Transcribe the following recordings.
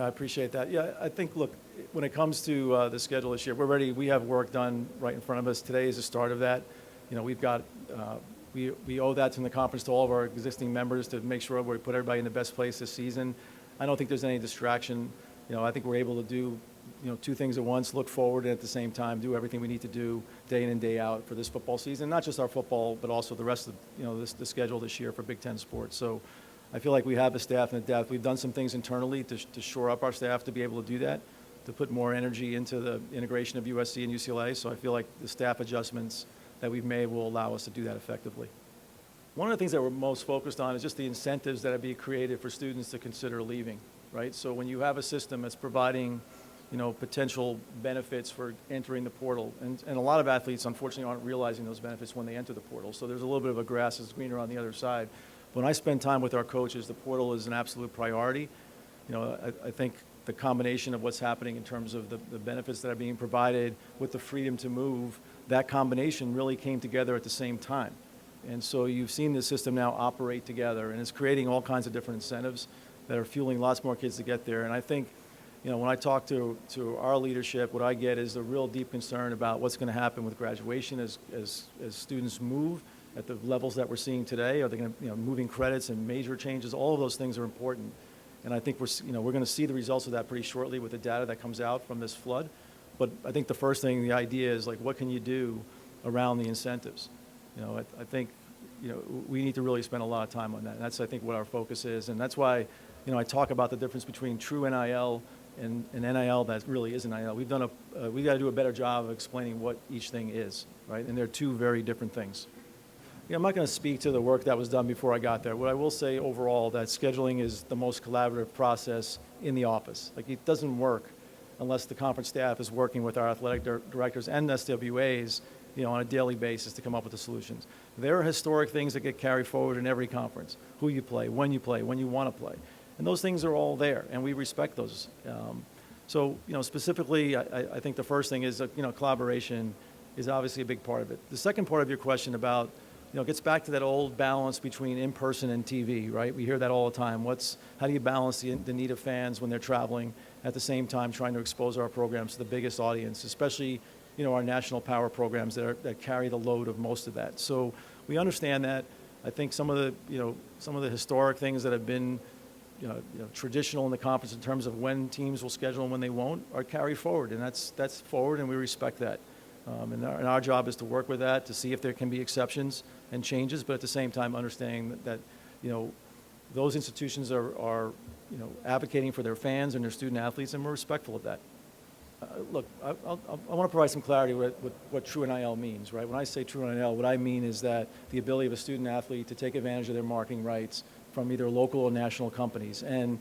I appreciate that. Yeah, I think, look, when it comes to the schedule this year, we're ready. We have work done right in front of us. Today is the start of that. We've got, we owe that to the conference to all of our existing members to make sure we put everybody in the best place this season. I don't think there's any distraction. I think we're able to do, two things at once, look forward and at the same time do everything we need to do day in and day out for this football season, not just our football, but also the rest of, the schedule this year for Big Ten sports. So I feel like we have the staff and the depth. We've done some things internally to shore up our staff to be able to do that, to put more energy into the integration of USC and UCLA. So I feel like the staff adjustments that we've made will allow us to do that effectively. One of the things that we're most focused on is just the incentives that are being created for students to consider leaving, right? So when you have a system that's providing, potential benefits for entering the portal, and a lot of athletes, unfortunately, aren't realizing those benefits when they enter the portal. So there's a little bit of a grass is greener on the other side. When I spend time with our coaches, the portal is an absolute priority. I think the combination of what's happening in terms of the benefits that are being provided with the freedom to move, that combination really came together at the same time. And so you've seen the system now operate together, and it's creating all kinds of different incentives that are fueling lots more kids to get there. And I think, when I talk to our leadership, what I get is a real deep concern about what's going to happen with graduation as students move at the levels that we're seeing today. Are they going to, moving credits and major changes? All of those things are important. And I think we're going to see the results of that pretty shortly with the data that comes out from this flood. But I think the first thing, the idea is, like, what can you do around the incentives? I think, we need to really spend a lot of time on that. And that's, I think, what our focus is. And that's why, I talk about the difference between true NIL and NIL that really is NIL. We've got to do a better job of explaining what each thing is, right? And they're two very different things. I'm not going to speak to the work that was done before I got there. What I will say overall, that scheduling is the most collaborative process in the office. Like, it doesn't work unless the conference staff is working with our athletic directors and SWAs, on a daily basis to come up with the solutions. There are historic things that get carried forward in every conference: who you play, when you want to play. And those things are all there, and we respect those. So, specifically, I think the first thing is, collaboration is obviously a big part of it. The second part of your question about, gets back to that old balance between in-person and TV, right? We hear that all the time. How do you balance the need of fans when they're traveling, at the same time trying to expose our programs to the biggest audience, especially, our national power programs that carry the load of most of that. So we understand that. I think some of the historic things that have been, traditional in the conference in terms of when teams will schedule and when they won't are carried forward, and that's forward, and we respect that. And our job is to work with that, to see if there can be exceptions and changes, but at the same time understanding that those institutions are advocating for their fans and their student athletes, and we're respectful of that. Look, I want to provide some clarity with what true NIL means, right? When I say true NIL, what I mean is that the ability of a student athlete to take advantage of their marketing rights from either local or national companies. And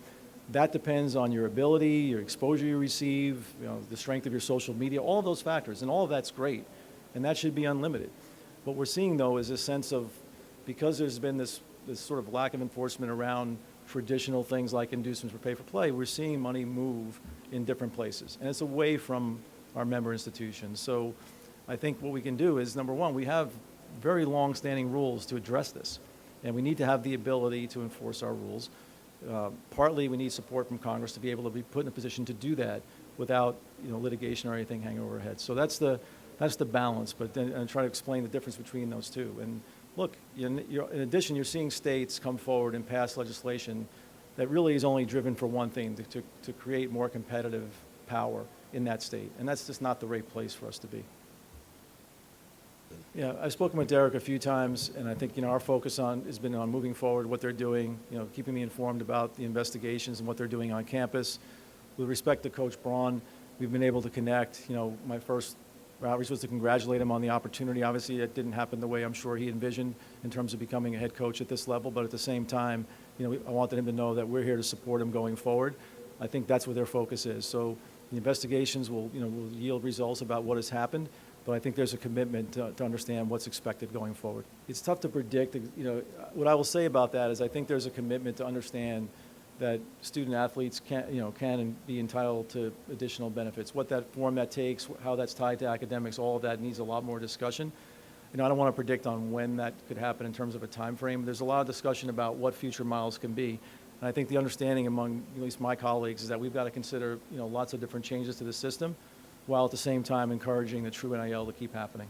that depends on your ability, your exposure you receive, the strength of your social media, all of those factors, and all of that's great, and that should be unlimited. What we're seeing, though, is a sense of, because there's been this sort of lack of enforcement around traditional things like inducements for pay-for-play, we're seeing money move in different places, and it's away from our member institutions. So I think what we can do is, number one, we have very long-standing rules to address this, and we need to have the ability to enforce our rules. Partly, we need support from Congress to be able to be put in a position to do that without, litigation or anything hanging over our heads. So that's the balance. But then I'm trying to explain the difference between those two. And look, in addition, you're seeing states come forward and pass legislation that really is only driven for one thing: to create more competitive power in that state. And that's just not the right place for us to be. Yeah, I've spoken with Derek a few times, and I think, our focus has been on moving forward, what they're doing, keeping me informed about the investigations and what they're doing on campus. With respect to Coach Braun, we've been able to connect. My first outreach was to congratulate him on the opportunity. Obviously, it didn't happen the way I'm sure he envisioned in terms of becoming a head coach at this level, but at the same time, I wanted him to know that we're here to support him going forward. I think that's where their focus is. So the investigations will yield results about what has happened, but I think there's a commitment to understand what's expected going forward. It's tough to predict. What I will say about that is I think there's a commitment to understand that student athletes can and be entitled to additional benefits. What that form that takes, how that's tied to academics, all of that needs a lot more discussion. I don't want to predict on when that could happen in terms of a time frame. There's a lot of discussion about what future miles can be. And I think the understanding among at least my colleagues is that we've got to consider, lots of different changes to the system, while at the same time encouraging the true NIL to keep happening.